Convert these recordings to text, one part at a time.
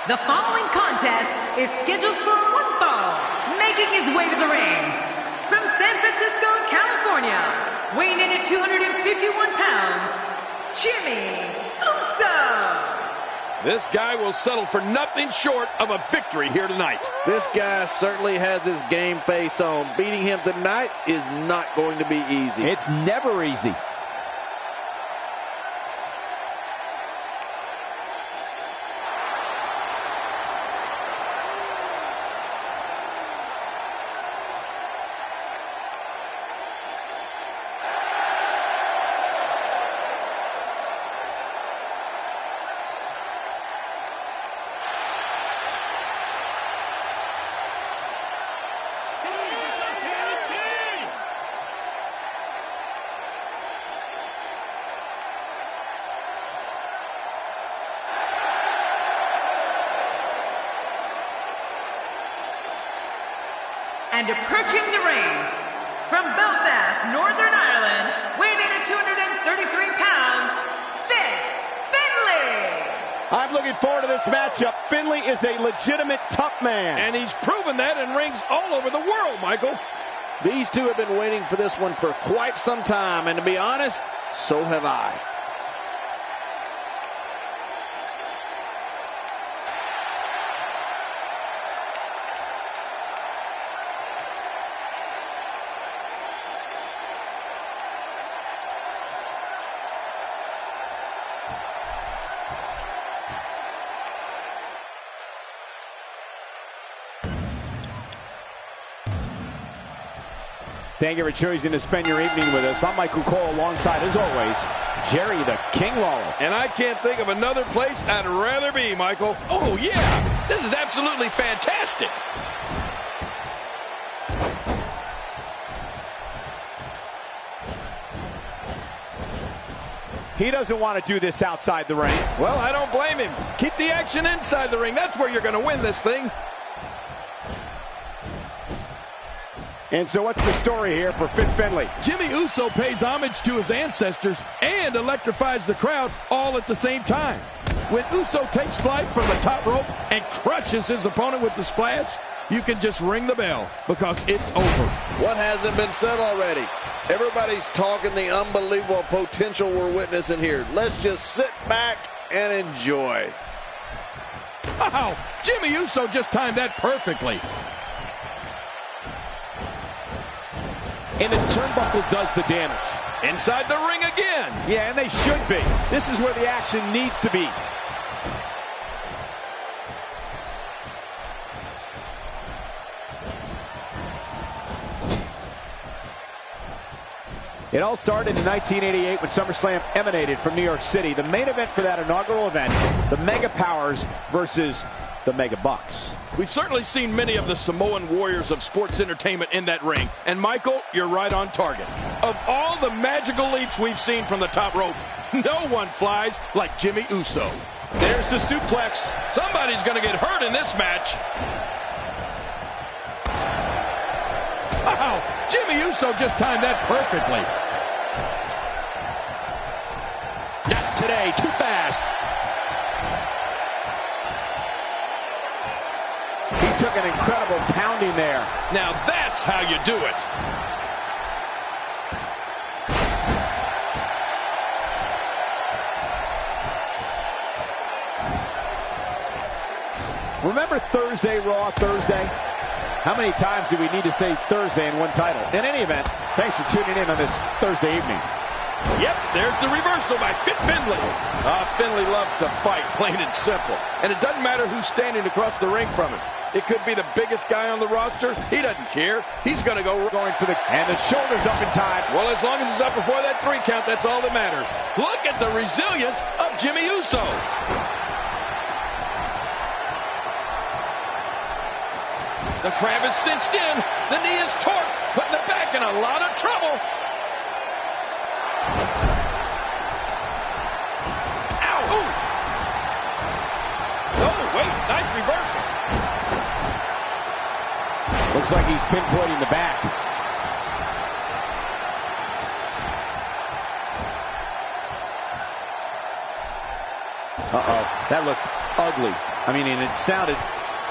The following contest is scheduled for one fall. Making his way to the ring from San Francisco, California, weighing in at 251 pounds, Jimmy Uso. This guy will settle for nothing short of a victory here tonight. This guy certainly has his game face on. Beating him tonight is not going to be easy. It's never easy. And approaching the ring from Belfast, Northern Ireland, weighing in at 233 pounds, Finlay. I'm looking forward to this matchup. Finlay is a legitimate tough man. And he's proven that in rings all over the world, Michael. These two have been waiting for this one for quite some time, and to be honest, so have I. Thank you for choosing to spend your evening with us. I'm Michael Cole, alongside, as always, Jerry the King Lawler. And I can't think of another place I'd rather be, Michael. Oh, yeah. This is absolutely fantastic. He doesn't want to do this outside the ring. Well, I don't blame him. Keep the action inside the ring. That's where you're going to win this thing. And so what's the story here for Finlay? Jimmy Uso pays homage to his ancestors and electrifies the crowd all at the same time. When Uso takes flight from the top rope and crushes his opponent with the splash, you can just ring the bell because it's over. What hasn't been said already? Everybody's talking the unbelievable potential we're witnessing here. Let's just sit back and enjoy. Wow, Jimmy Uso just timed that perfectly. And the turnbuckle does the damage. Inside the ring again. Yeah, and they should be. This is where the action needs to be. It all started in 1988 when SummerSlam emanated from New York City. The main event for that inaugural event, the Mega Powers versus the Mega Bucks. We've certainly seen many of the Samoan warriors of sports entertainment in that ring. And Michael, you're right on target. Of all the magical leaps we've seen from the top rope, no one flies like Jimmy Uso. There's the suplex. Somebody's going to get hurt in this match. Wow, Jimmy Uso just timed that perfectly. Not today, too fast. He took an incredible pounding there. Now that's how you do it. Remember Thursday, Raw Thursday? How many times do we need to say Thursday in one title? In any event, thanks for tuning in on this Thursday evening. Yep, there's the reversal by Finlay. Finlay loves to fight, plain and simple. And it doesn't matter who's standing across the ring from him. It could be the biggest guy on the roster. He doesn't care. He's going to go for the... And the shoulder's up in time. Well, as long as it's up before that 3 count, that's all that matters. Look at the resilience of Jimmy Uso. The crab is cinched in. The knee is torqued, putting the back in a lot of trouble. Ow! Ooh. Oh, wait, nice reversal. Looks like he's pinpointing the back. Uh-oh, that looked ugly. I mean, and it sounded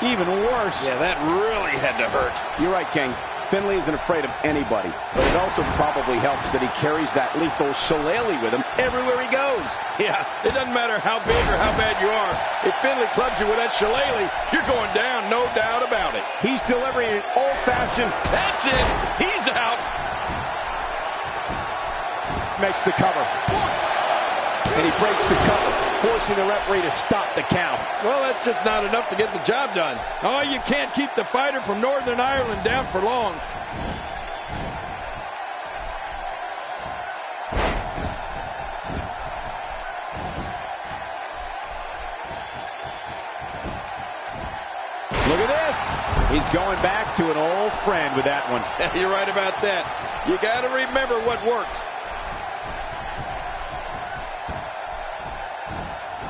even worse. Yeah, that really had to hurt. You're right, King. Finley isn't afraid of anybody, but it also probably helps that he carries that lethal shillelagh with him everywhere he goes. Yeah, it doesn't matter how big or how bad you are. If Finley clubs you with that shillelagh, you're going down, no doubt about it. He's delivering an old-fashioned. That's it. He's out. Makes the cover. And he breaks the cover, forcing the referee to stop the count. Well, that's just not enough to get the job done. Oh, you can't keep the fighter from Northern Ireland down for long. Look at this. He's going back to an old friend with that one. You're right about that. You got to remember what works.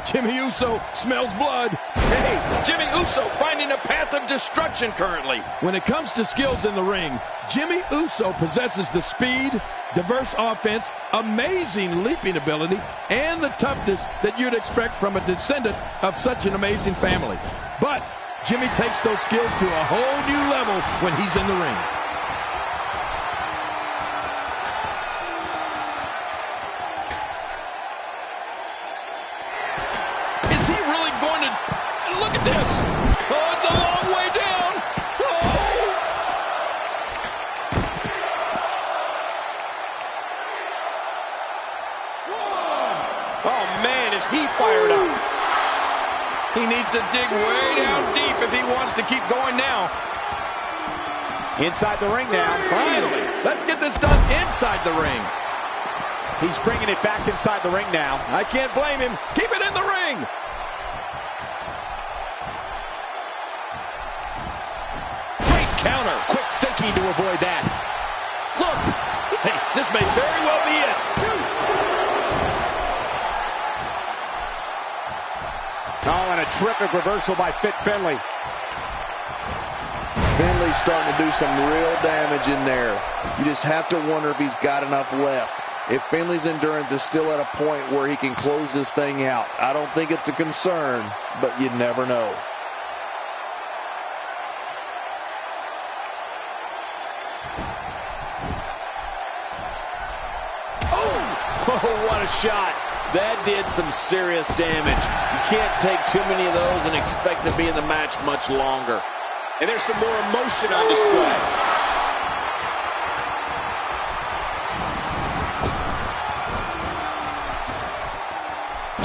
Jimmy Uso smells blood. Hey, Jimmy Uso finding a path of destruction currently. When it comes to skills in the ring, Jimmy Uso possesses the speed, diverse offense, amazing leaping ability, and the toughness that you'd expect from a descendant of such an amazing family. But Jimmy takes those skills to a whole new level when he's in the ring. Look at this. Oh, it's a long way down. Oh. Oh, man, is he fired up. He needs to dig way down deep if he wants to keep going now. Inside the ring now. Finally. Let's get this done inside the ring. He's bringing it back inside the ring now. I can't blame him. Keep it in the ring. Counter. Quick thinking to avoid that. Look. Hey, this may very well be it. Oh, and a terrific reversal by Finley. Finley's starting to do some real damage in there. You just have to wonder if he's got enough left. If Finley's endurance is still at a point where he can close this thing out. I don't think it's a concern, but you never know. Oh, what a shot. That did some serious damage. You can't take too many of those and expect to be in the match much longer. And there's some more emotion on display.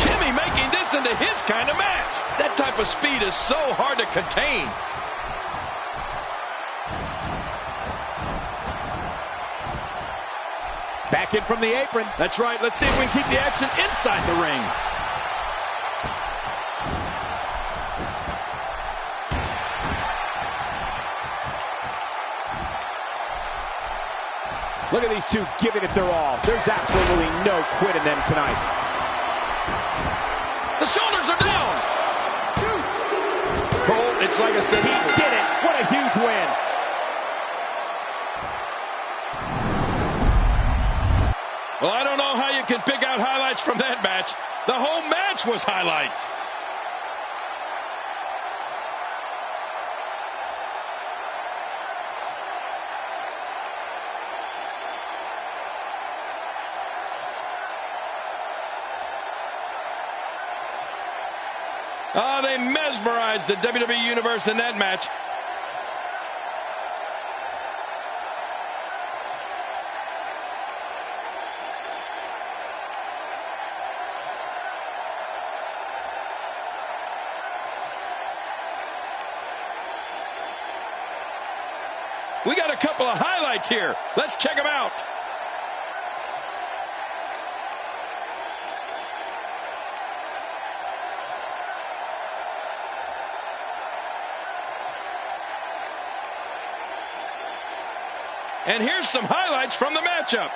Jimmy making this into his kind of match. That type of speed is so hard to contain. Back in from the apron. That's right. Let's see if we can keep the action inside the ring. Look at these two giving it their all. There's absolutely no quit in them tonight. The shoulders are down. Cole, it's like I said. He did it. What a huge win. Well, I don't know how you can pick out highlights from that match. The whole match was highlights. Oh, they mesmerized the WWE Universe in that match. We got a couple of highlights here. Let's check them out. And here's some highlights from the matchup.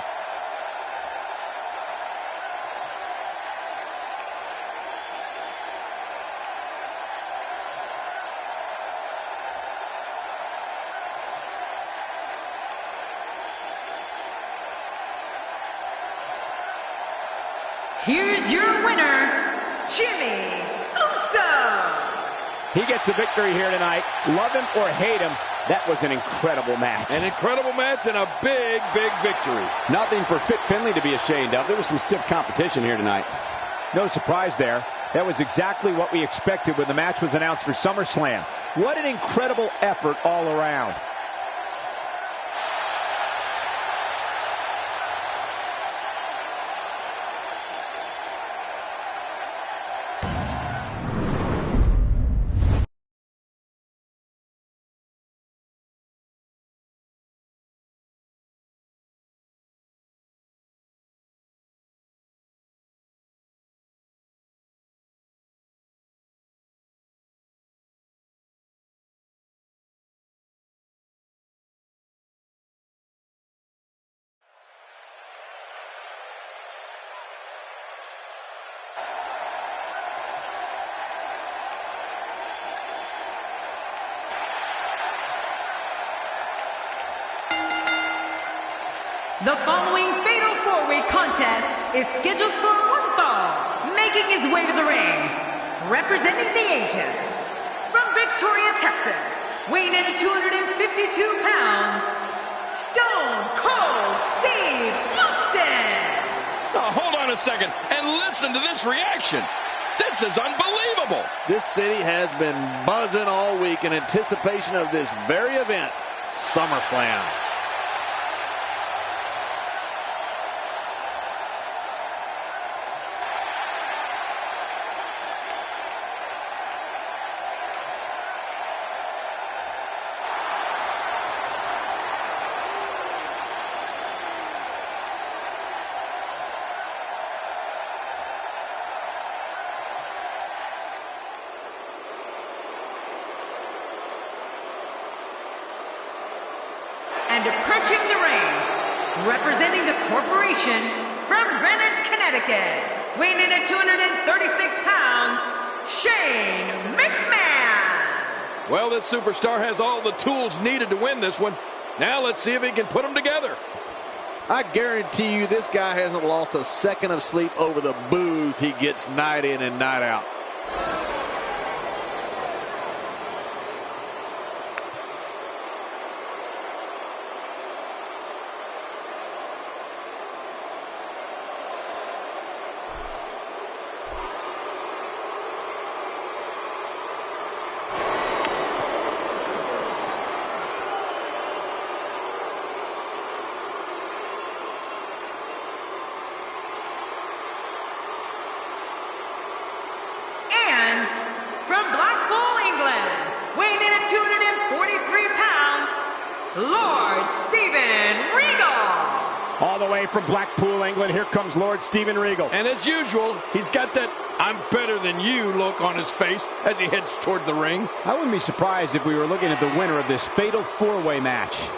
Here's your winner, Jimmy Uso. He gets a victory here tonight. Love him or hate him, that was an incredible match. An incredible match and a big, big victory. Nothing for Fit Finlay to be ashamed of. There was some stiff competition here tonight. No surprise there. That was exactly what we expected when the match was announced for SummerSlam. What an incredible effort all around. The following fatal four-way contest is scheduled for one fall, making his way to the ring, representing the agents, from Victoria, Texas, weighing in at 252 pounds, Stone Cold Steve Austin! Oh, hold on a second and listen to this reaction. This is unbelievable. This city has been buzzing all week in anticipation of this very event, SummerSlam. And approaching the ring, representing the corporation from Greenwich, Connecticut, weighing in at 236 pounds, Shane McMahon. Well, this superstar has all the tools needed to win this one. Now let's see if he can put them together. I guarantee you this guy hasn't lost a second of sleep over the boos he gets night in and night out. From Blackpool, England, weighing in at 243 pounds, Lord Steven Regal. All the way from Blackpool, England, here comes Lord Steven Regal. And as usual, he's got that "I'm better than you" look on his face as he heads toward the ring. I wouldn't be surprised if we were looking at the winner of this fatal four-way match.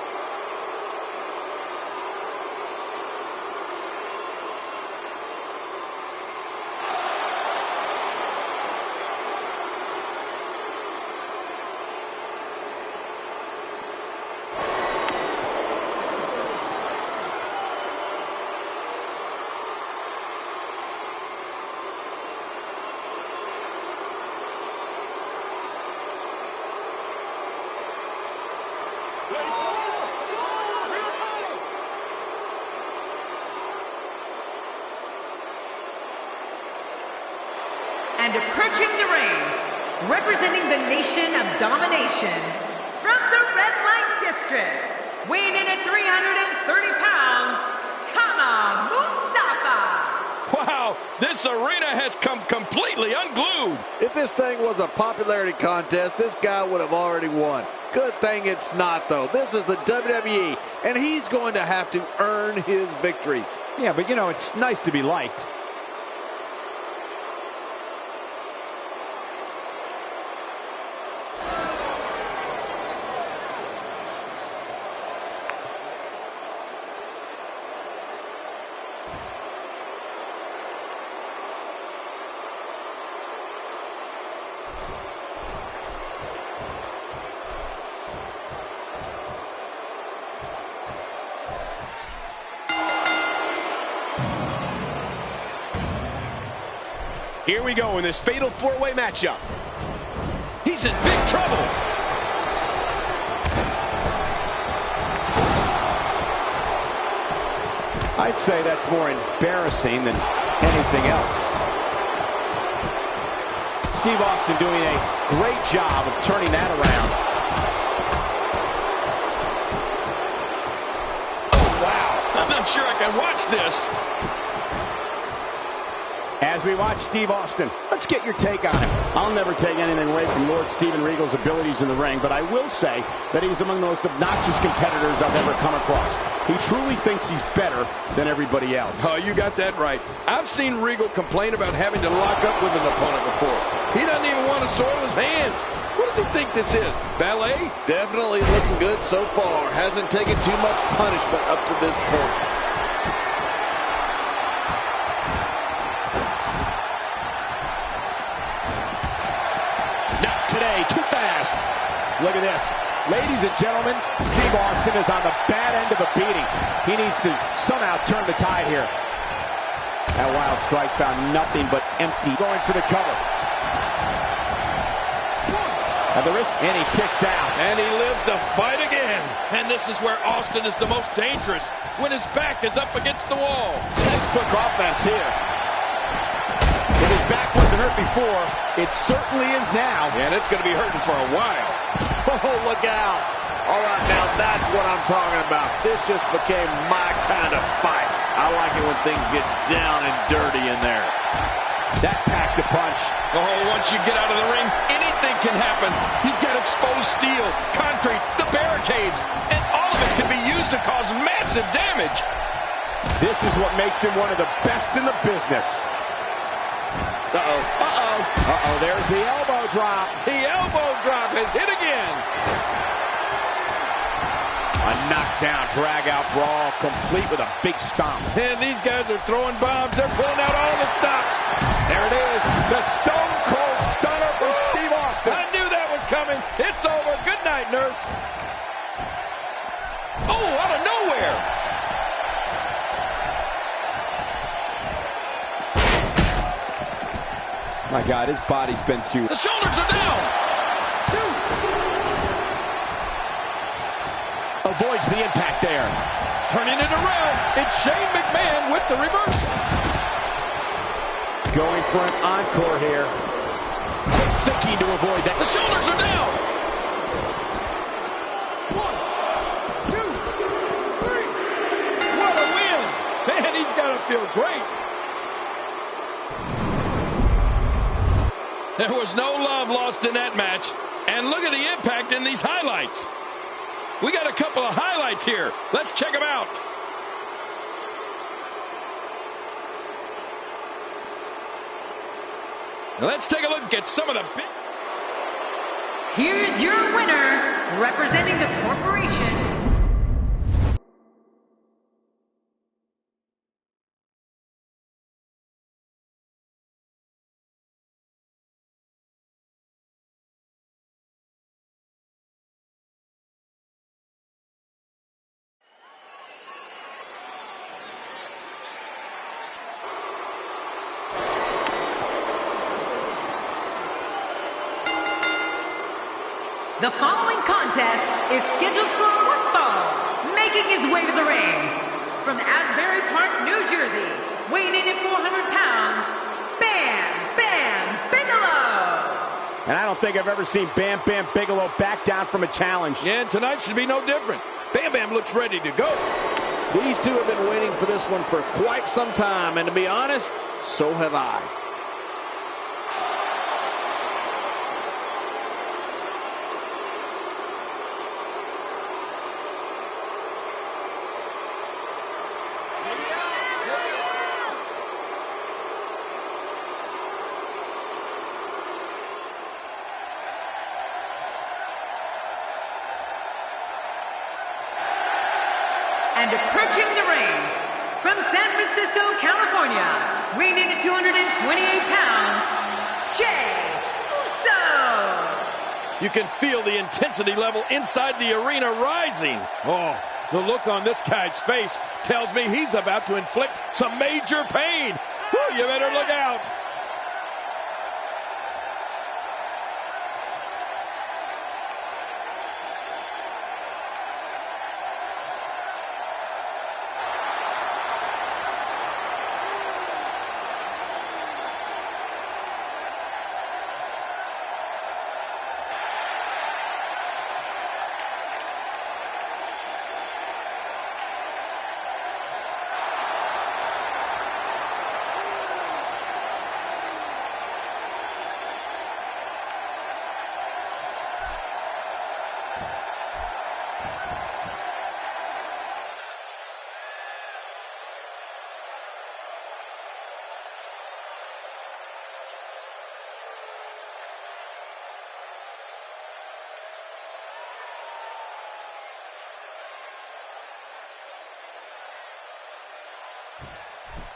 And approaching the ring, representing the nation of domination, from the Red Light District, weighing in at 330 pounds, Kama Mustafa. Wow, this arena has come completely unglued. If this thing was a popularity contest, this guy would have already won. Good thing it's not, though. This is the WWE, and he's going to have to earn his victories. Yeah, but you know, it's nice to be liked. Here we go in this fatal four-way matchup. He's in big trouble. I'd say that's more embarrassing than anything else. Steve Austin doing a great job of turning that around. Oh, wow. I'm not sure I can watch this. As we watch Steve Austin, let's get your take on him. I'll never take anything away from Lord Steven Regal's abilities in the ring, but I will say that he's among the most obnoxious competitors I've ever come across. He truly thinks he's better than everybody else. Oh, you got that right. I've seen Regal complain about having to lock up with an opponent before. He doesn't even want to soil his hands. What does he think this is, ballet? Definitely looking good so far. Hasn't taken too much punishment up to this point. Today, too fast. Look at this. Ladies and gentlemen, Steve Austin is on the bad end of a beating. He needs to somehow turn the tide here. That wild strike found nothing but empty. Going for the cover. At the wrist, and he kicks out. And he lives to fight again. And this is where Austin is the most dangerous, when his back is up against the wall. Textbook offense here. If his back wasn't hurt before, it certainly is now. And it's going to be hurting for a while. Oh, look out. All right, now that's what I'm talking about. This just became my kind of fight. I like it when things get down and dirty in there. That packed a punch. Oh, once you get out of the ring, anything can happen. You've got exposed steel, concrete, the barricades, and all of it can be used to cause massive damage. This is what makes him one of the best in the business. Uh-oh. Uh-oh. Uh-oh, there's the elbow drop. The elbow drop has hit again. A knockdown, drag-out brawl, complete with a big stomp. And these guys are throwing bombs. They're pulling out all the stops. There it is, the Stone Cold Stunner for Steve Austin. I knew that was coming. It's over. Good night, nurse. Oh, out of nowhere. My God, his body's been through. The shoulders are down. Avoids the impact there. Turning it around. It's Shane McMahon with the reversal. Going for an encore here. Quick thinking to avoid that. The shoulders are down. 1, 2, 3. What a win. Man, he's got to feel great. There was no love lost in that match. And look at the impact in these highlights. We got a couple of highlights here. Let's check them out. Now let's take a look at some of the big... Here's your winner, representing the corporation. The following contest is scheduled for one fall, making his way to the ring. From Asbury Park, New Jersey, weighing in at 400 pounds, Bam Bam Bigelow. And I don't think I've ever seen Bam Bam Bigelow back down from a challenge. Yeah, and tonight should be no different. Bam Bam looks ready to go. These two have been waiting for this one for quite some time, and to be honest, so have I. And approaching the ring, from San Francisco, California, weighing in at 228 pounds, Jey Uso. You can feel the intensity level inside the arena rising. Oh, the look on this guy's face tells me he's about to inflict some major pain. Whew, you better look out.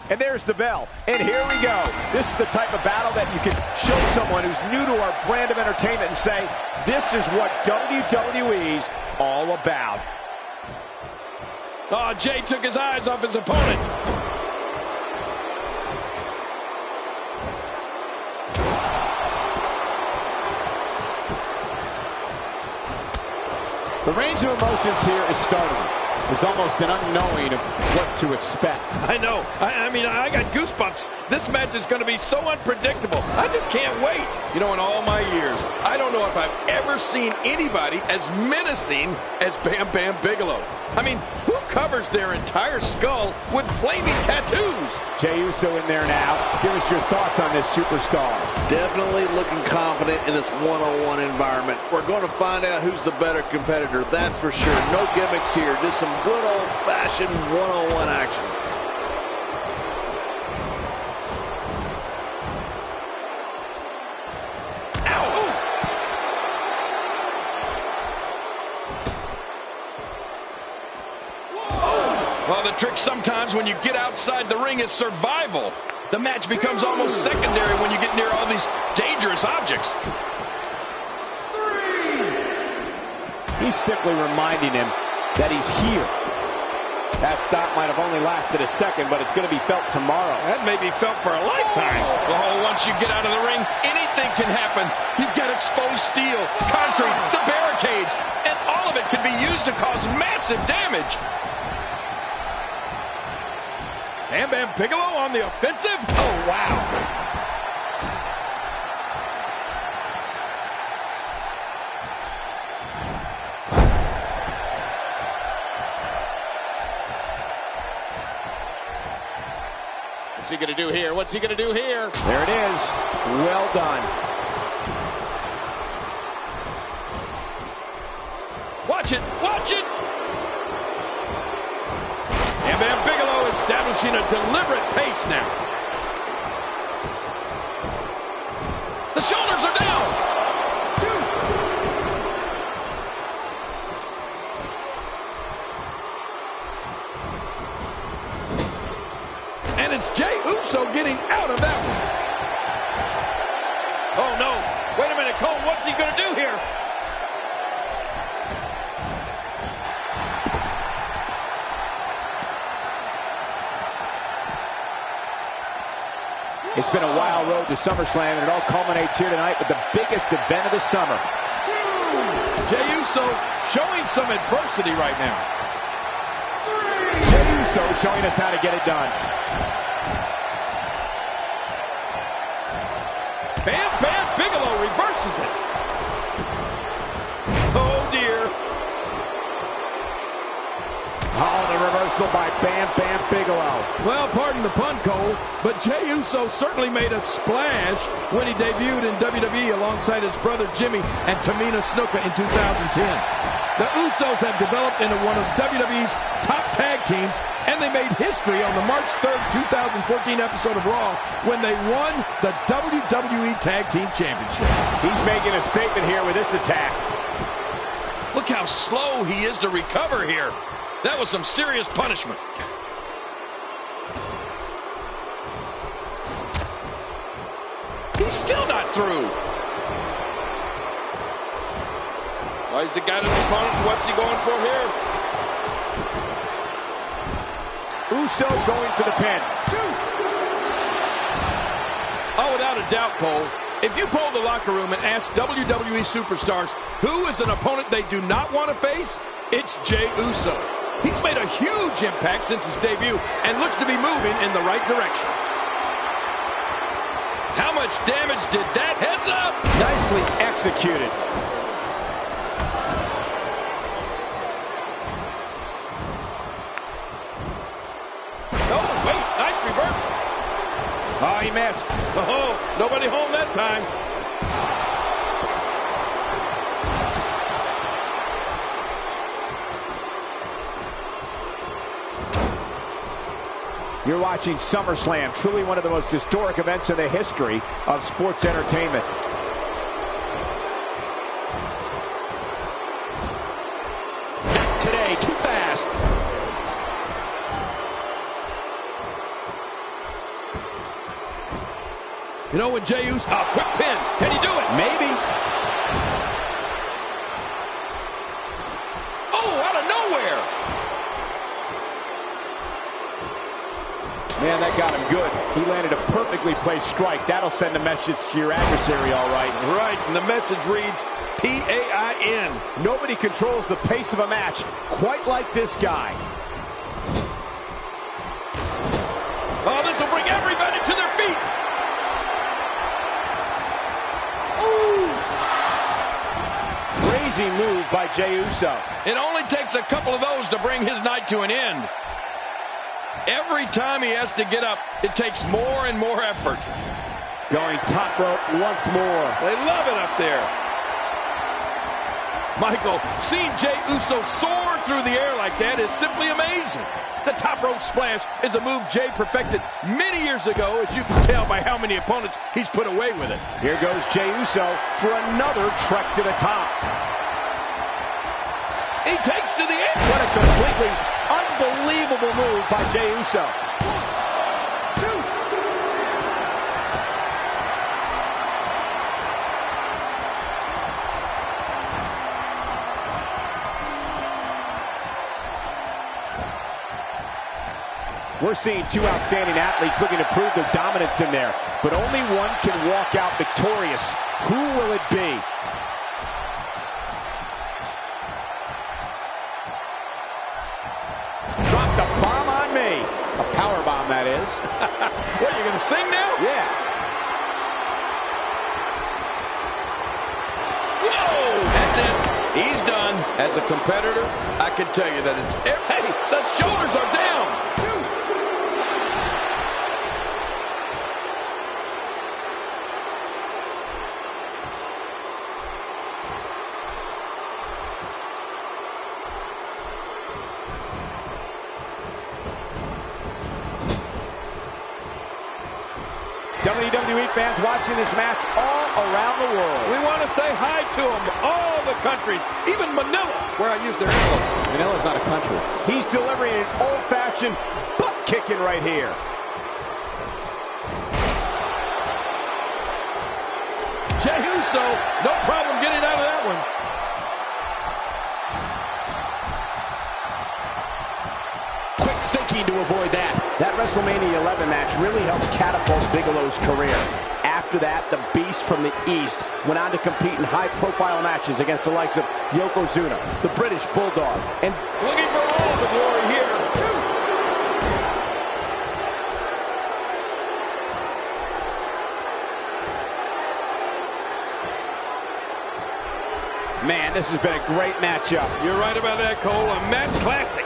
And there's the bell. And here we go. This is the type of battle that you can show someone who's new to our brand of entertainment and say, this is what WWE's all about. Oh, Jay took his eyes off his opponent. The range of emotions here is startling. There's almost an unknowing of what to expect. I know. I mean, I got goosebumps. This match is going to be so unpredictable. I just can't wait. You know, in all my years, I don't know if I've ever seen anybody as menacing as Bam Bam Bigelow. I mean, who covers their entire skull with flaming tattoos? Jey Uso in there now. Give us your thoughts on this superstar. Definitely looking confident in this one-on-one environment. We're going to find out who's the better competitor, that's for sure. No gimmicks here, just some good old-fashioned one-on-one action. Well, the trick sometimes when you get outside the ring is survival. The match becomes almost secondary when you get near all these dangerous objects. He's simply reminding him that he's here. That stop might have only lasted a second, but it's going to be felt tomorrow. That may be felt for a lifetime. Oh, once you get out of the ring, anything can happen. You've got exposed steel, concrete, the barricades, and all of it can be used to cause massive damage. Bam Bam Bigelow on the offensive? Oh, wow. What's he going to do here? What's he going to do here? There it is. Well done. Watch it. Watch it. Bam Bam Bigelow establishing a deliberate pace now. The shoulders are down. And it's Jey Uso getting out of that one. Oh, no. Wait a minute, Cole. What's he going to do here? It's been a wild road to SummerSlam, and it all culminates here tonight with the biggest event of the summer. Jey Uso showing some adversity right now. Jey Uso showing us how to get it done. Bam Bam Bigelow reverses it. Oh, dear. Oh, the reversal by Bam Bam Bigelow. Well, pardon the pun, Cole, but Jey Uso certainly made a splash when he debuted in WWE alongside his brother Jimmy and Tamina Snuka in 2010. The Usos have developed into one of WWE's top tag teams, and they made history on the March 3rd, 2014 episode of Raw when they won the WWE Tag Team Championship. He's making a statement here with this attack. Look how slow he is to recover here. That was some serious punishment. He's still not through. Well, he's got his opponent. What's he going for here? Uso going for the pin. Oh, without a doubt, Cole. If you poll the locker room and ask WWE superstars who is an opponent they do not want to face, it's Jey Uso. He's made a huge impact since his debut and looks to be moving in the right direction. How much damage did that? Heads up! Nicely executed. Oh, wait, nice reversal. Oh, he missed. Oh, nobody home that time. You're watching SummerSlam, truly one of the most historic events in the history of sports entertainment. Today, too fast. You know, when Jey Uso, quick pin. Can he do it? Maybe. Oh, out of nowhere. Man, that got him good. He landed a perfectly placed strike. That'll send a message to your adversary, all right. Right, and the message reads P-A-I-N. Nobody controls the pace of a match quite like this guy. Oh, this will bring everybody to their feet. Crazy move by Jey Uso. It only takes a couple of those to bring his night to an end. Every time he has to get up, it takes more and more effort. Going top rope once more. They love it up there. Michael, seeing Jey Uso soar through the air like that is simply amazing. The top rope splash is a move Jey perfected many years ago, as you can tell by how many opponents he's put away with it. Here goes Jey Uso for another trek to the top. He takes to the end. What a completely unbelievable move by Jey Uso. 1, 2. We're seeing two outstanding athletes looking to prove their dominance in there, but only one can walk out victorious. Who will it be? Dropped a bomb on me. A power bomb, that is. What, you gonna sing now? Yeah. Whoa! That's it. He's done. As a competitor, I can tell you that it's... Hey, the shoulders are down. WWE fans watching this match all around the world. We want to say hi to them, all the countries, even Manila, where I use their envelopes. Manila's not a country. He's delivering an old-fashioned butt-kicking right here. Jey Uso, no problem getting out of that one. Quick thinking to avoid that. That WrestleMania 11 match really helped catapult Bigelow's career. After that, the Beast from the East went on to compete in high-profile matches against the likes of Yokozuna, the British Bulldog, and looking for all the glory here. man, this has been a great matchup. You're right about that, Cole. A Matt classic.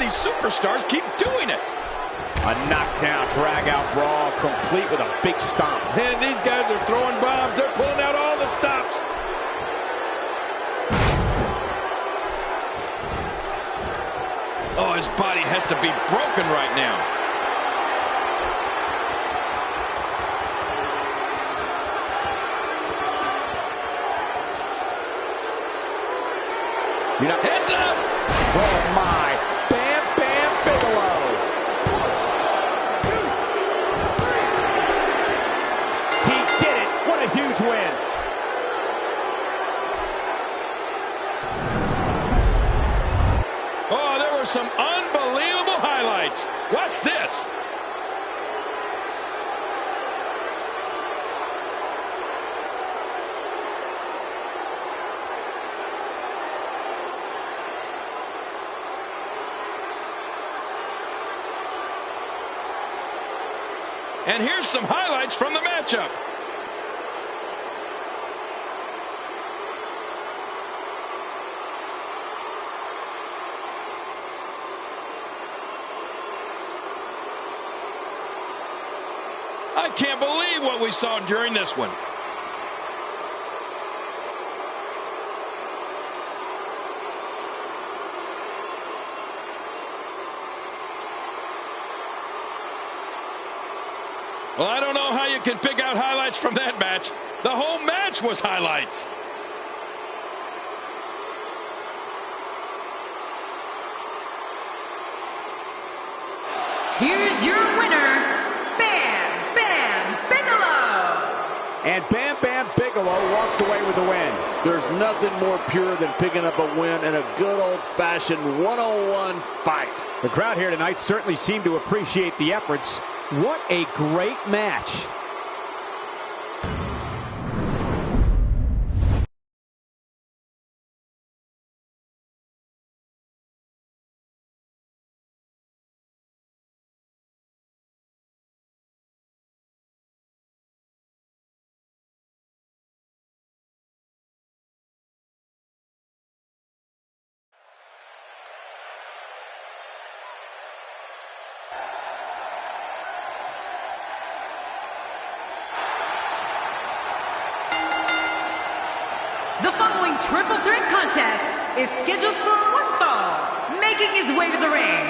Superstars keep doing it. A knockdown, drag-out brawl, complete with a big stomp. And these guys are throwing bombs. They're pulling out all the stops. Oh, his body has to be broken right now. You're not... Heads up! Oh, my. Bam, bam, Bigelow. 1, 2, 3. He did it. What a huge win. Oh, there were some unbelievable highlights. Watch this. And here's some highlights from the matchup. I can't believe believe what we saw during this one. Well, I don't know how you can pick out highlights from that match. The whole match was highlights. Here's your winner, Bam Bam Bigelow. And Bam Bam Bigelow walks away with the win. There's nothing more pure than picking up a win in a good old-fashioned one-on-one fight. The crowd here tonight certainly seemed to appreciate the efforts. What a great match. The following triple threat contest is scheduled for one fall. Making his way to the ring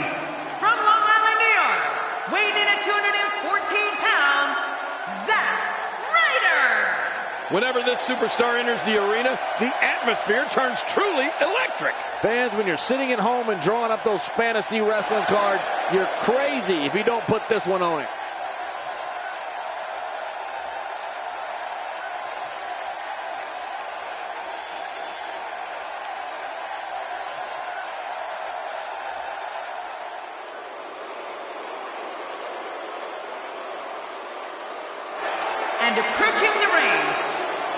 from Long Island, New York, weighing in at 214 pounds, Zack Ryder. Whenever this superstar enters the arena, the atmosphere turns truly electric. Fans, when you're sitting at home and drawing up those fantasy wrestling cards, you're crazy if you don't put this one on it. And approaching the ring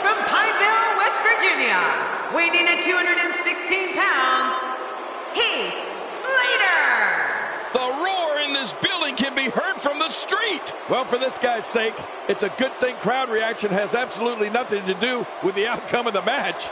from Pineville, West Virginia, weighing in at 216 pounds, Heath Slater. The roar in this building can be heard from the street. Well, for this guy's sake, it's a good thing crowd reaction has absolutely nothing to do with the outcome of the match.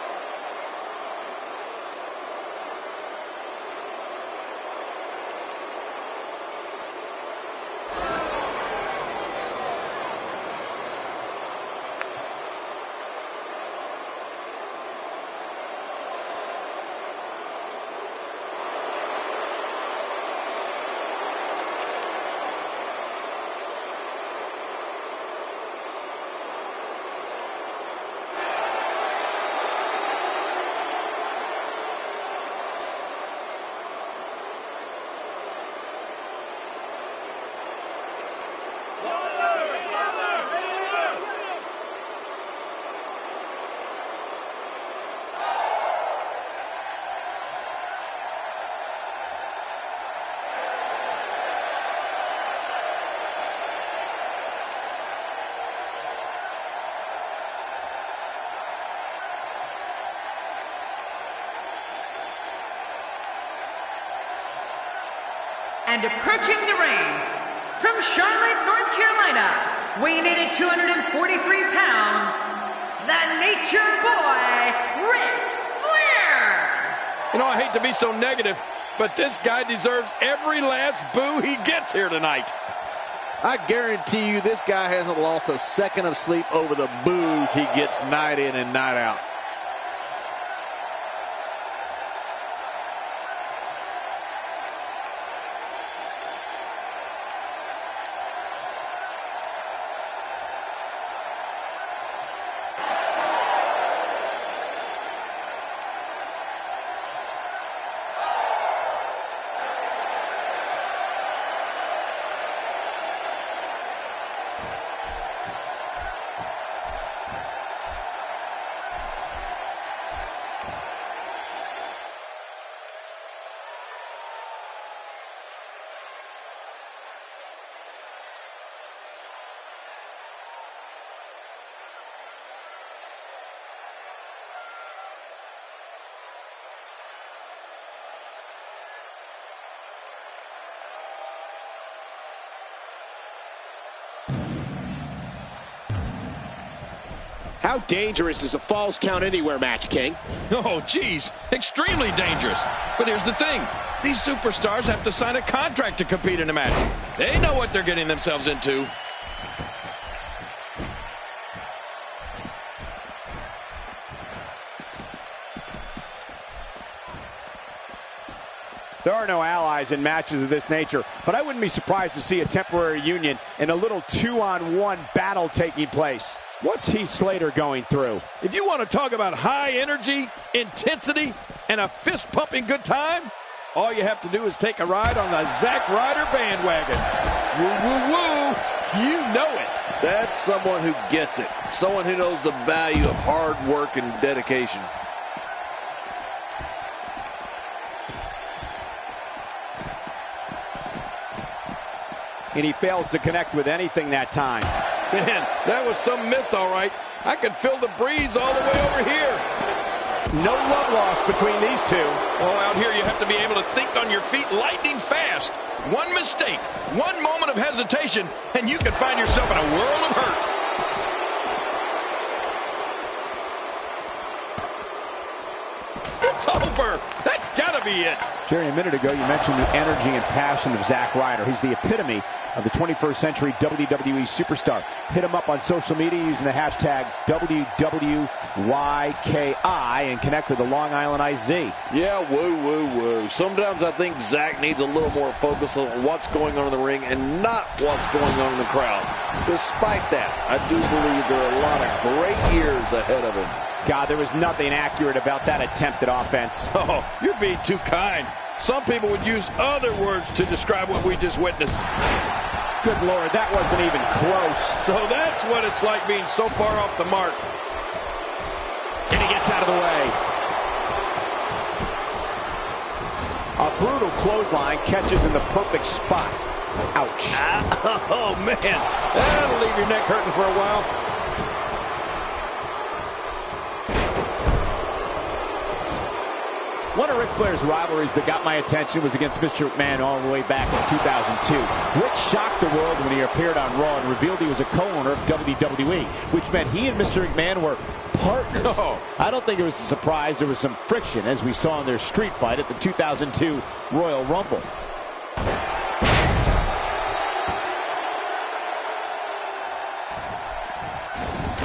And approaching the ring from Charlotte, North Carolina, weighing in at 243 pounds, the Nature Boy, Ric Flair. You know, I hate to be so negative, but this guy deserves every last boo he gets here tonight. I guarantee you this guy hasn't lost a second of sleep over the boos he gets night in and night out. How dangerous is a Falls Count Anywhere match, King? Oh, geez, extremely dangerous. But here's the thing. These superstars have to sign a contract to compete in a match. They know what they're getting themselves into. There are no allies in matches of this nature, but I wouldn't be surprised to see a temporary union and a little 2-on-1 battle taking place. What's Heath Slater going through? If you want to talk about high energy, intensity, and a fist-pumping good time, all you have to do is take a ride on the Zack Ryder bandwagon. Woo, woo, woo. You know it. That's someone who gets it. Someone who knows the value of hard work and dedication. And he fails to connect with anything that time. Man, that was some miss, all right. I can feel the breeze all the way over here. No love lost between these two. Oh, out here you have to be able to think on your feet lightning fast. One mistake, one moment of hesitation, and you can find yourself in a world of hurt. It's over. That's got to be it. Jerry, a minute ago you mentioned the energy and passion of Zack Ryder. He's the epitome of the 21st century WWE superstar. Hit him up on social media using the hashtag WWYKI and connect with the Long Island IZ. Yeah, woo, woo, woo. Sometimes I think Zack needs a little more focus on what's going on in the ring and not what's going on in the crowd. Despite that, I do believe there are a lot of great years ahead of him. God, there was nothing accurate about that attempted offense. Oh, you're being too kind. Some people would use other words to describe what we just witnessed. Good Lord, that wasn't even close. So that's what it's like being so far off the mark. And he gets out of the way. A brutal clothesline catches in the perfect spot. Ouch. Oh, man. That'll leave your neck hurting for a while. One of Ric Flair's rivalries that got my attention was against Mr. McMahon all the way back in 2002. Rick shocked the world when he appeared on Raw and revealed he was a co-owner of WWE, which meant he and Mr. McMahon were partners. Oh. I don't think it was a surprise. There was some friction, as we saw in their street fight at the 2002 Royal Rumble.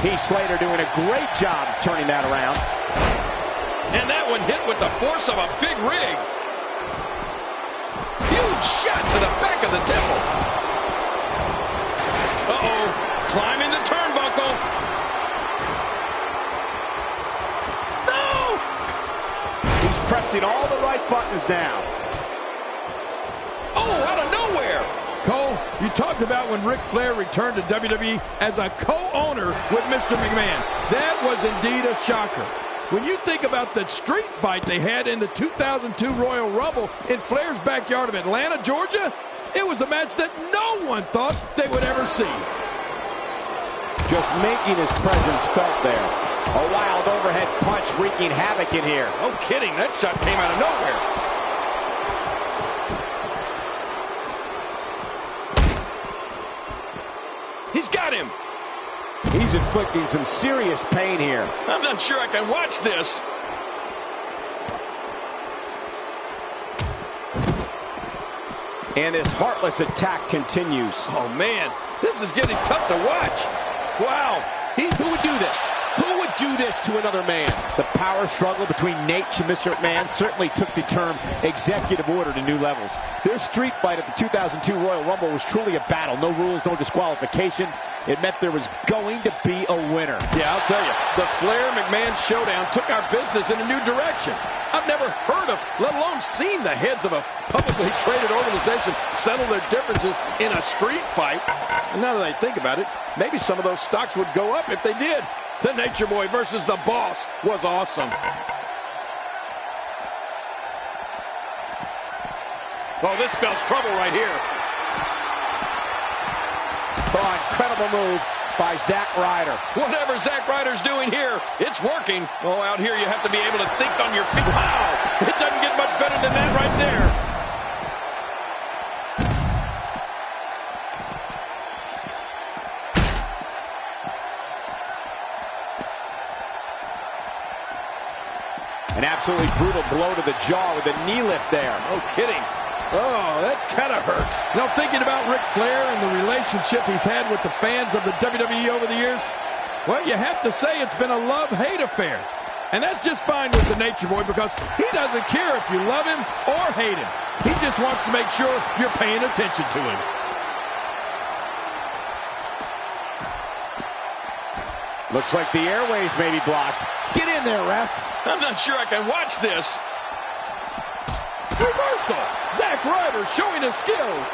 Heath Slater doing a great job turning that around. And that one hit with the force of a big rig. Huge shot to the back of the temple. Uh-oh. Climbing the turnbuckle. No! He's pressing all the right buttons now. Oh, out of nowhere. Cole, you talked about when Ric Flair returned to WWE as a co-owner with Mr. McMahon. That was indeed a shocker. When you think about that street fight they had in the 2002 Royal Rumble in Flair's backyard of Atlanta, Georgia, it was a match that no one thought they would ever see. Just making his presence felt there. A wild overhead punch wreaking havoc in here. No kidding, that shot came out of nowhere. He's got him. He's inflicting some serious pain here. I'm not sure I can watch this. And this heartless attack continues. Oh, man, this is getting tough to watch. Wow, who would do this? Who would do this to another man? The power struggle between Nate and Mr. McMahon certainly took the term executive order to new levels. Their street fight at the 2002 Royal Rumble was truly a battle. No rules, no disqualification. It meant there was going to be a winner. Yeah, I'll tell you, the Flair-McMahon showdown took our business in a new direction. I've never heard of, let alone seen the heads of a publicly traded organization settle their differences in a street fight. And now that I think about it, maybe some of those stocks would go up if they did. The Nature Boy versus the Boss was awesome. Oh, this spells trouble right here. Oh, incredible move by Zack Ryder. Whatever Zack Ryder's doing here, it's working. Oh, out here you have to be able to think on your feet. Wow, it doesn't get much better than that right there. An absolutely brutal blow to the jaw with a knee lift there. No kidding. Oh, that's kind of hurt. Now, thinking about Ric Flair and the relationship he's had with the fans of the WWE over the years, well, you have to say it's been a love-hate affair. And that's just fine with the Nature Boy because he doesn't care if you love him or hate him. He just wants to make sure you're paying attention to him. Looks like the airways may be blocked. Get in there, ref. I'm not sure I can watch this. Reversal. Zack Ryder showing his skills.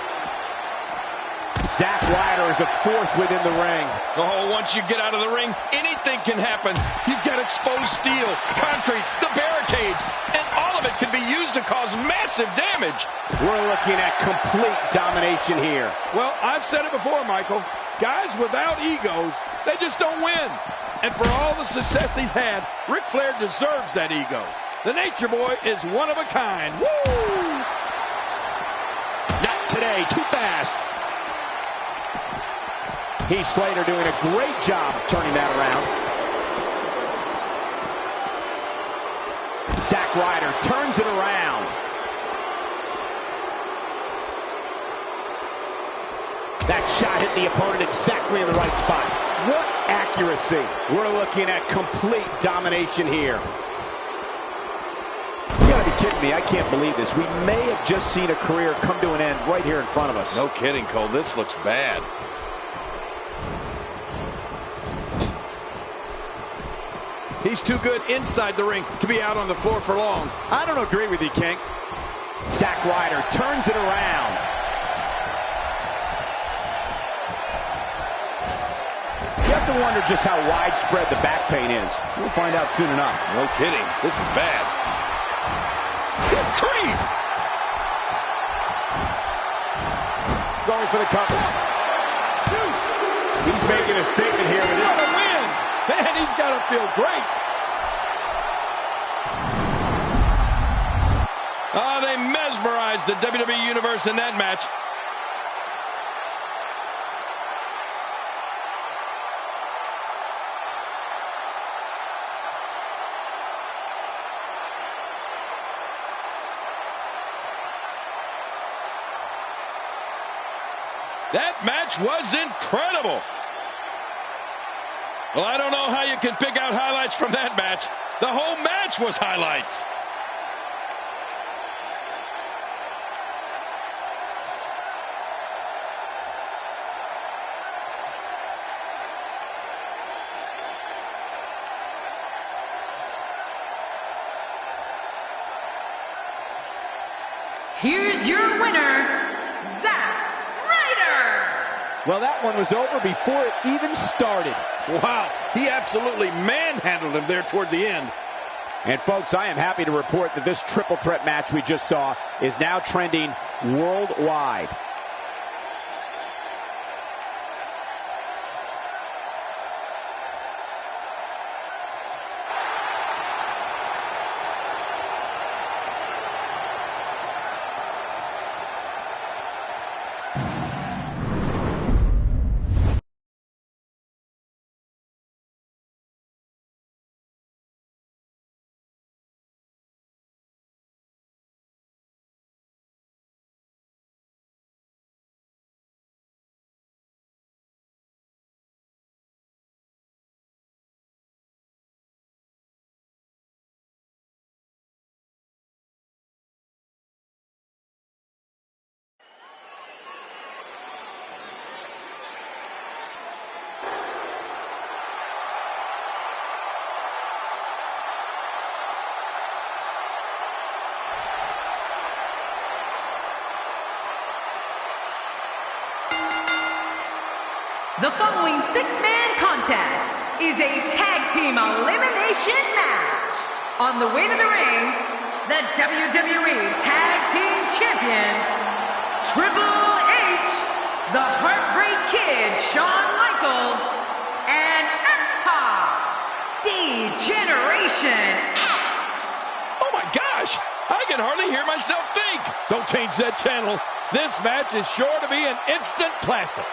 Zack Ryder is a force within the ring. Oh, once you get out of the ring, anything can happen. You've got exposed steel, concrete, the barricades, and all of it can be used to cause massive damage. We're looking at complete domination here. Well, I've said it before, Michael. Guys without egos, they just don't win. And for all the success he's had, Ric Flair deserves that ego. The Nature Boy is one of a kind. Woo! Not today, too fast. Heath Slater doing a great job turning that around. Zack Ryder turns it around. That shot hit the opponent exactly in the right spot. What accuracy. We're looking at complete domination here. You gotta be kidding me. I can't believe this. We may have just seen a career come to an end right here in front of us. No kidding, Cole. This looks bad. He's too good inside the ring to be out on the floor for long. I don't agree with you, King. Zack Ryder turns it around. You have to wonder just how widespread the back pain is. We'll find out soon enough. No kidding. This is bad. Good grief! Going for the cover. 2. He's making a statement here with What this. a win! Man, he's got to feel great. Oh, they mesmerized the WWE Universe in that match. That match was incredible. Well, I don't know how you can pick out highlights from that match. The whole match was highlights. Here's your winner, Zack Ryder. Well, that one was over before it even started. Wow, he absolutely manhandled him there toward the end. And folks, I am happy to report that this triple threat match we just saw is now trending worldwide. The following six-man contest is a tag team elimination match. On the way to the ring, the WWE Tag Team Champions, Triple H, the Heartbreak Kid, Shawn Michaels, and X-Pac, D-Generation X. Oh my gosh, I can hardly hear myself think. Don't change that channel. This match is sure to be an instant classic.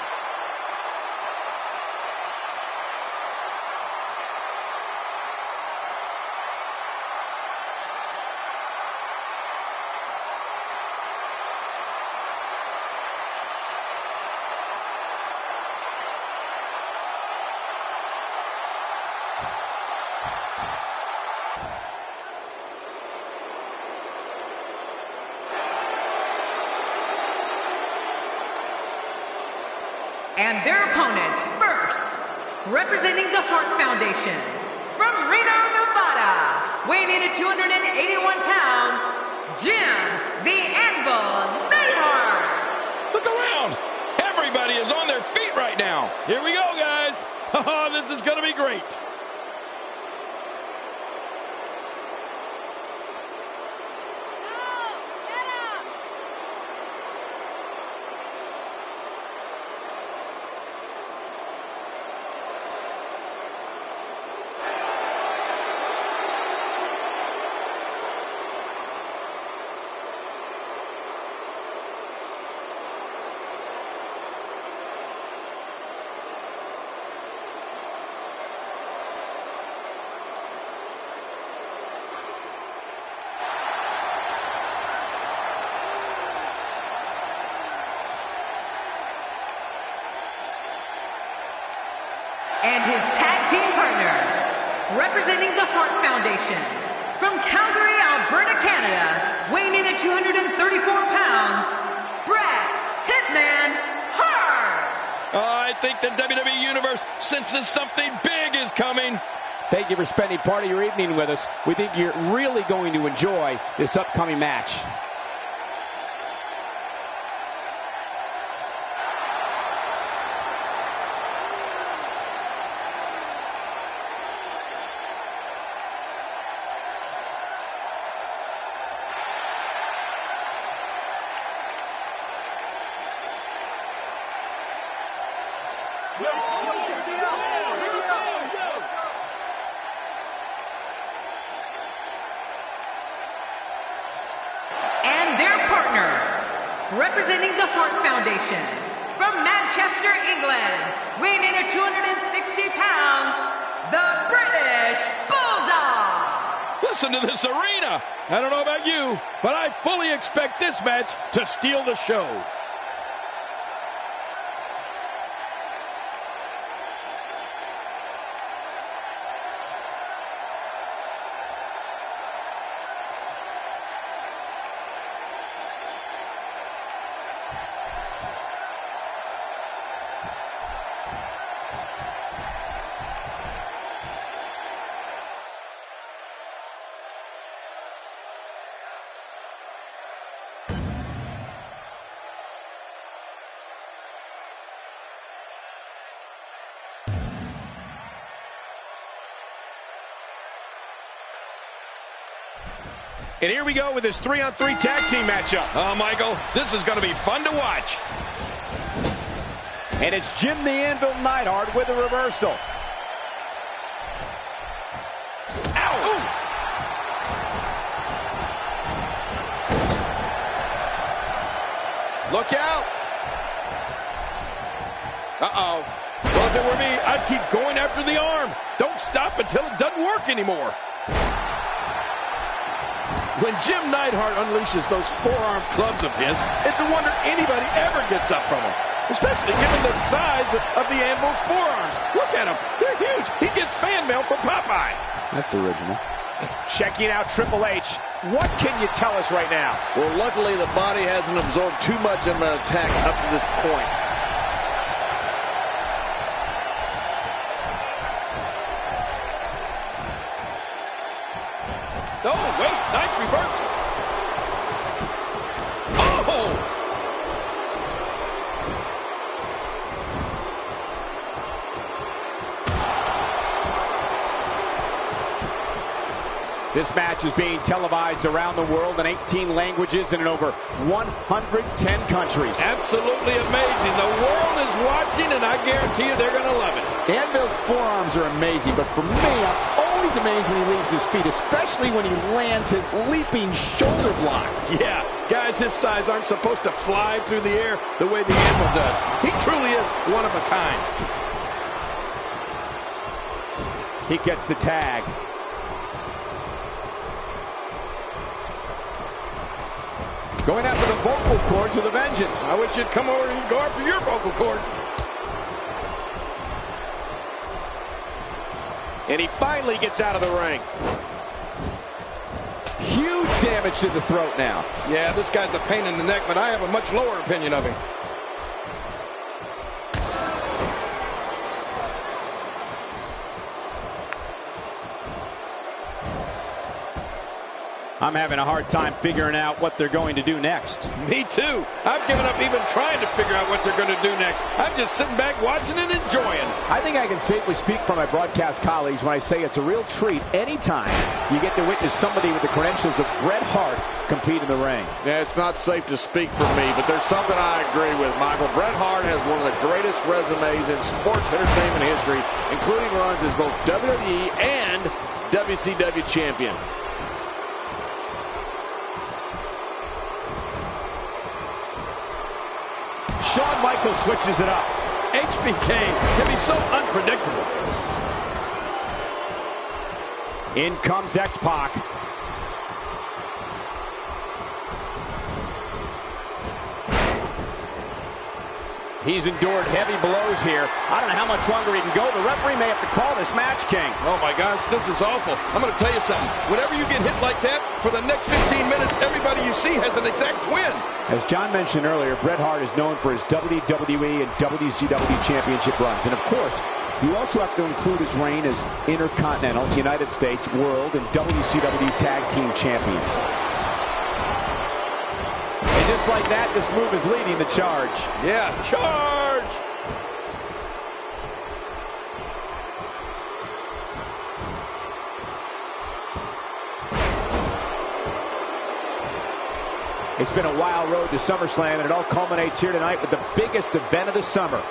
And their opponents, first, representing the Hart Foundation, from Reno, Nevada, weighing in at 281 pounds, Jim the Anvil Neidhart. Look around. Everybody is on their feet right now. Here we go, guys. Oh, this is going to be great. And his tag team partner, representing the Hart Foundation, from Calgary, Alberta, Canada, weighing in at 234 pounds, Bret Hitman Hart. I think the WWE Universe senses something big is coming. Thank you for spending part of your evening with us. We think you're really going to enjoy this upcoming match. And their partner, representing the Hart Foundation, from Manchester, England, weighing in at 260 pounds, the British Bulldog. Listen to this arena. I don't know about you, but I fully expect this match to steal the show. And here we go with this 3-on-3 tag team matchup. Oh, Michael, this is going to be fun to watch. And it's Jim the Anvil Neidhart with a reversal. Ow! Ooh. Look out. Uh-oh. Well, if it were me, I'd keep going after the arm. Don't stop until it doesn't work anymore. When Jim Neidhart unleashes those forearm clubs of his, it's a wonder anybody ever gets up from them, especially given the size of the Anvil's forearms. Look at them. They're huge. He gets fan mail from Popeye. That's original. Checking out Triple H. What can you tell us right now? Well, luckily the body hasn't absorbed too much of an attack up to this point. Oh, wait, nice reversal. Oh! This match is being televised around the world in 18 languages and in over 110 countries. Absolutely amazing. The world is watching, and I guarantee you they're going to love it. Anvil's forearms are amazing, but for me, I'm always amazed when he leaves his feet, especially when he lands his leaping shoulder block. Yeah, guys his size aren't supposed to fly through the air the way the Anvil does. He truly is one of a kind. He gets the tag. Going after the vocal cords with a vengeance. I wish you'd come over and go after your vocal cords. And he finally gets out of the ring. Huge damage to the throat now. Yeah, this guy's a pain in the neck, but I have a much lower opinion of him. I'm having a hard time figuring out what they're going to do next. Me too. I've given up even trying to figure out what they're going to do next. I'm just sitting back watching and enjoying. I think I can safely speak for my broadcast colleagues when I say it's a real treat anytime you get to witness somebody with the credentials of Bret Hart compete in the ring. Yeah, it's not safe to speak for me, but there's something I agree with, Michael. Bret Hart has one of the greatest resumes in sports entertainment history, including runs as both WWE and WCW champion. Shawn Michaels switches it up. HBK can be so unpredictable. In comes X-Pac. He's endured heavy blows here. I don't know how much longer he can go. The referee may have to call this match, King. Oh, my gosh, this is awful. I'm going to tell you something. Whenever you get hit like that, for the next 15 minutes, everybody you see has an exact twin. As John mentioned earlier, Bret Hart is known for his WWE and WCW championship runs. And, of course, you also have to include his reign as Intercontinental, United States, World, and WCW Tag Team Champion. And just like that, this move is leading the charge. Yeah, charge! It's been a wild road to SummerSlam, and it all culminates here tonight with the biggest event of the summer.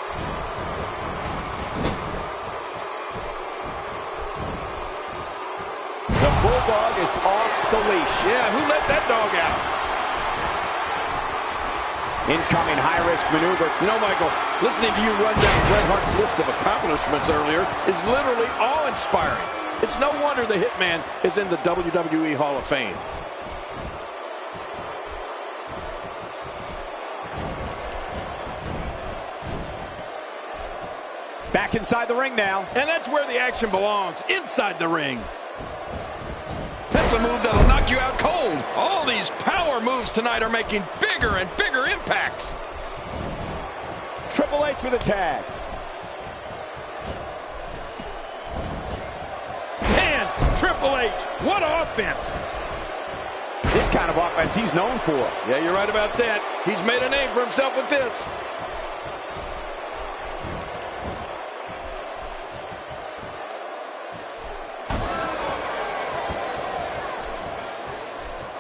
The Bulldog is off the leash. Yeah, who let that dog out? Incoming high-risk maneuver. You know, Michael, listening to you run down Bret Hart's list of accomplishments earlier is literally awe-inspiring. It's no wonder the Hitman is in the WWE Hall of Fame. Back inside the ring now. And that's where the action belongs, inside the ring. That's a move that'll knock you out cold. All these power moves tonight are making bigger and bigger impacts. Triple H with a tag. Man, Triple H, what offense. This kind of offense he's known for. Yeah, you're right about that. He's made a name for himself with this.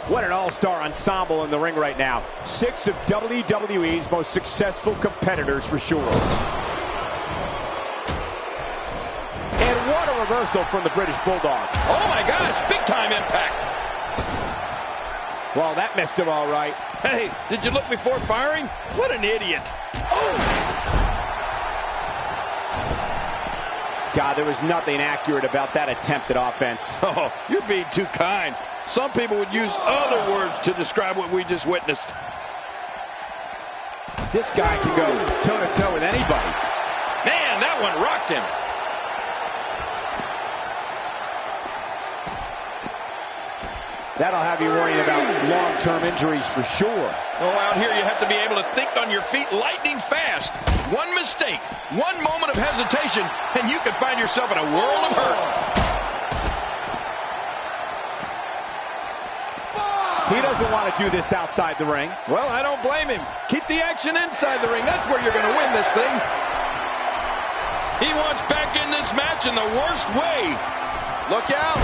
What an all-star ensemble in the ring right now. 6 of WWE's most successful competitors for sure. And what a reversal from the British Bulldog. Oh my gosh, big time impact. Well, that missed him all right. Hey, did you look before firing? What an idiot. Oh! God, there was nothing accurate about that attempt at offense. Oh, you're being too kind. Some people would use other words to describe what we just witnessed. This guy can go toe-to-toe with anybody. Man, that one rocked him. That'll have you worrying about long-term injuries for sure. Oh, out here you have to be able to think on your feet lightning fast. One mistake, one moment of hesitation, and you could find yourself in a world of hurt. He doesn't want to do this outside the ring. Well, I don't blame him. Keep the action inside the ring. That's where you're going to win this thing. He wants back in this match in the worst way. Look out.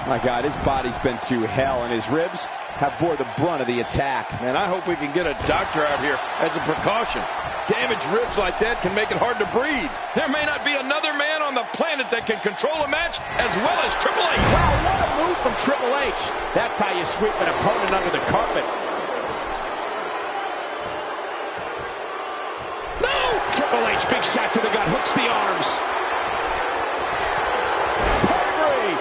My God, his body's been through hell, and his ribs have bore the brunt of the attack. Man, I hope we can get a doctor out here as a precaution. Damaged ribs like that can make it hard to breathe. There may not be another man on the planet that can control a match as well as Triple H. Wow, what a move from Triple H. That's how you sweep an opponent under the carpet. No! Triple H, big shot to the gut, hooks the arms. Pedigree!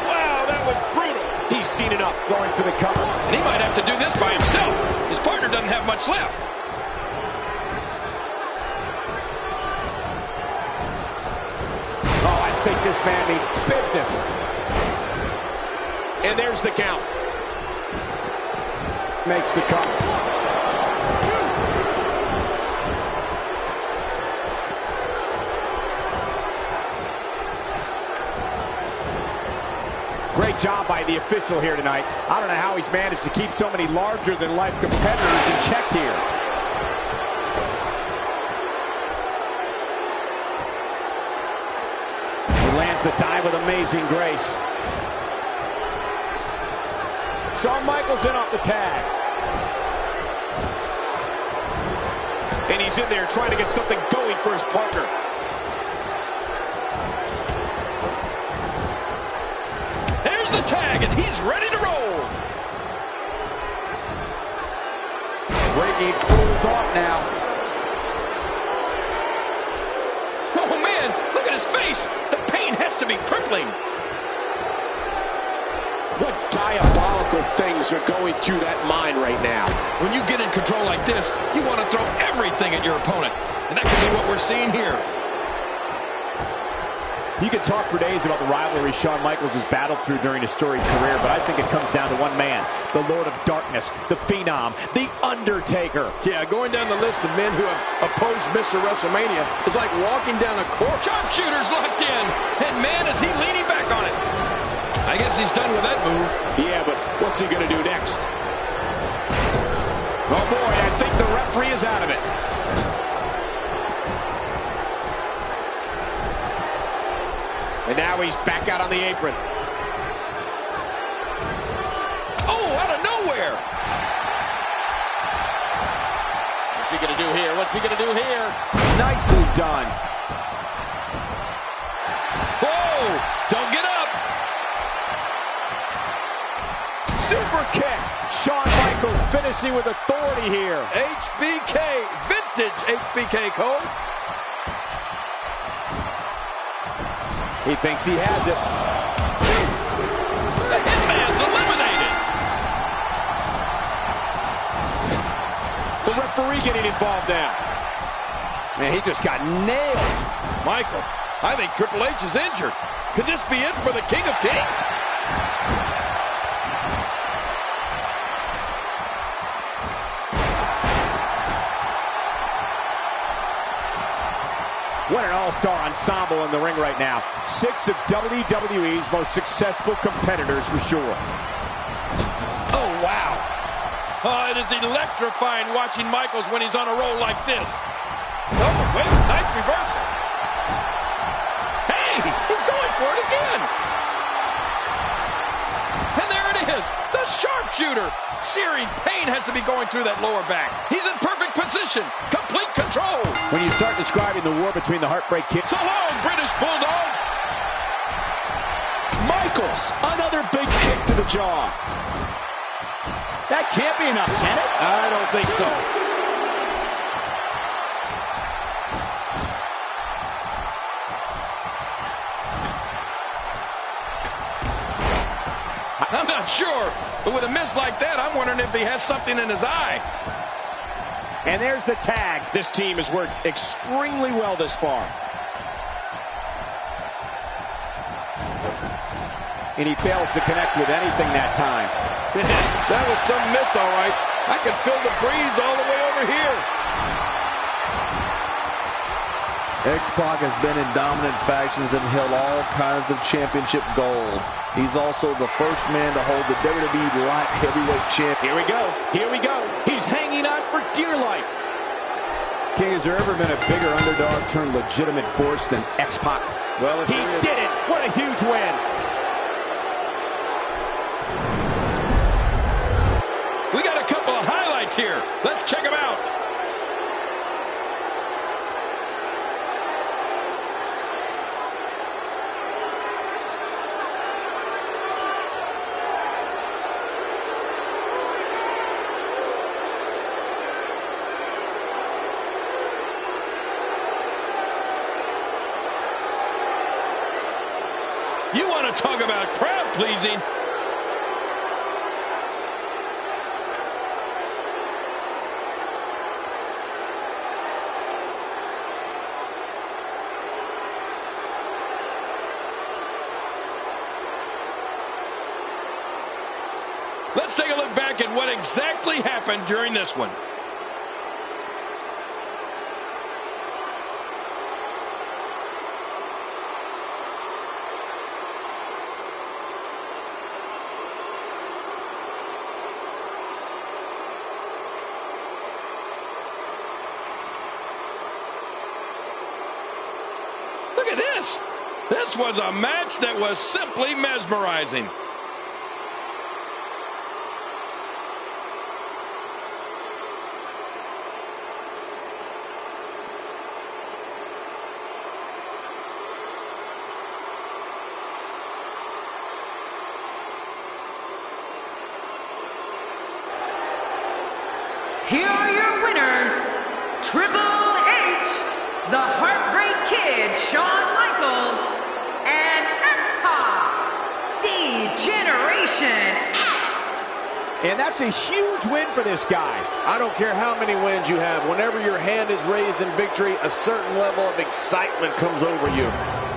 Wow, that was brutal. He's seen enough, going for the cover. And he might have to do this by himself. His partner doesn't have much left. Oh, I think this man means business. And there's the count. Makes the cover. Great job by the official here tonight. I don't know how he's managed to keep so many larger-than-life competitors in check here. He lands the dive with amazing grace. Shawn Michaels in off the tag. And he's in there trying to get something going for his partner. There's the tag, and he's ready to roll. Breaking fools off now. Oh, man, look at his face. The pain has to be crippling. What diabolical things are going through that mind right now? When you get in control like this, you want to throw everything at your opponent. And that could be what we're seeing here. You could talk for days about the rivalry Shawn Michaels has battled through during his storied career, but I think it comes down to one man, the Lord of Darkness, the Phenom, the Undertaker. Yeah, going down the list of men who have opposed Mr. WrestleMania is like walking down a court. Sharpshooter's locked in, and man, is he leaning back on it. I guess he's done with that move. Yeah, but what's he going to do next? Oh, boy, I think the referee is out of it. And now he's back out on the apron. Oh, out of nowhere. What's he going to do here? What's he going to do here? Nicely done. Whoa, don't get up. Super kick. Shawn Michaels finishing with authority here. HBK, vintage HBK, Cole. He thinks he has it. The Hitman's eliminated. The referee getting involved now. Man, he just got nailed. Michael, I think Triple H is injured. Could this be it for the King of Kings? What an all-star ensemble in the ring right now. 6 of WWE's most successful competitors for sure. Oh, wow. Oh, it is electrifying watching Michaels when he's on a roll like this. Oh, wait, nice reversal. Hey, he's going for it again. And there it is, the sharpshooter. Searing pain has to be going through that lower back. He's in perfect position, complete control. When you start describing the war between the Heartbreak Kid. So long, British Bulldog. Michaels, another big kick to the jaw. That can't be enough, can it? I don't think so. I'm not sure, but with a miss like that, I'm wondering if he has something in his eye. And there's the tag. This team has worked extremely well this far. And he fails to connect with anything that time. That was some miss, all right. I can feel the breeze all the way over here. X-Pac has been in dominant factions and held all kinds of championship gold. He's also the first man to hold the WWE Light Heavyweight Champion. Here we go. Here we go. He's hanging on for dear life. King, has there ever been a bigger underdog turned legitimate force than X-Pac? Well, he did it. What a huge win. We got a couple of highlights here. Let's check them out. You want to talk about crowd pleasing? Let's take a look back at what exactly happened during this one. at this. This was a match that was simply mesmerizing. Here are your winners, Triple H, the Heartbreak Kid, Shawn Michaels, and X-Pac, D-Generation X. And that's a huge win for this guy. I don't care how many wins you have. Whenever your hand is raised in victory, a certain level of excitement comes over you.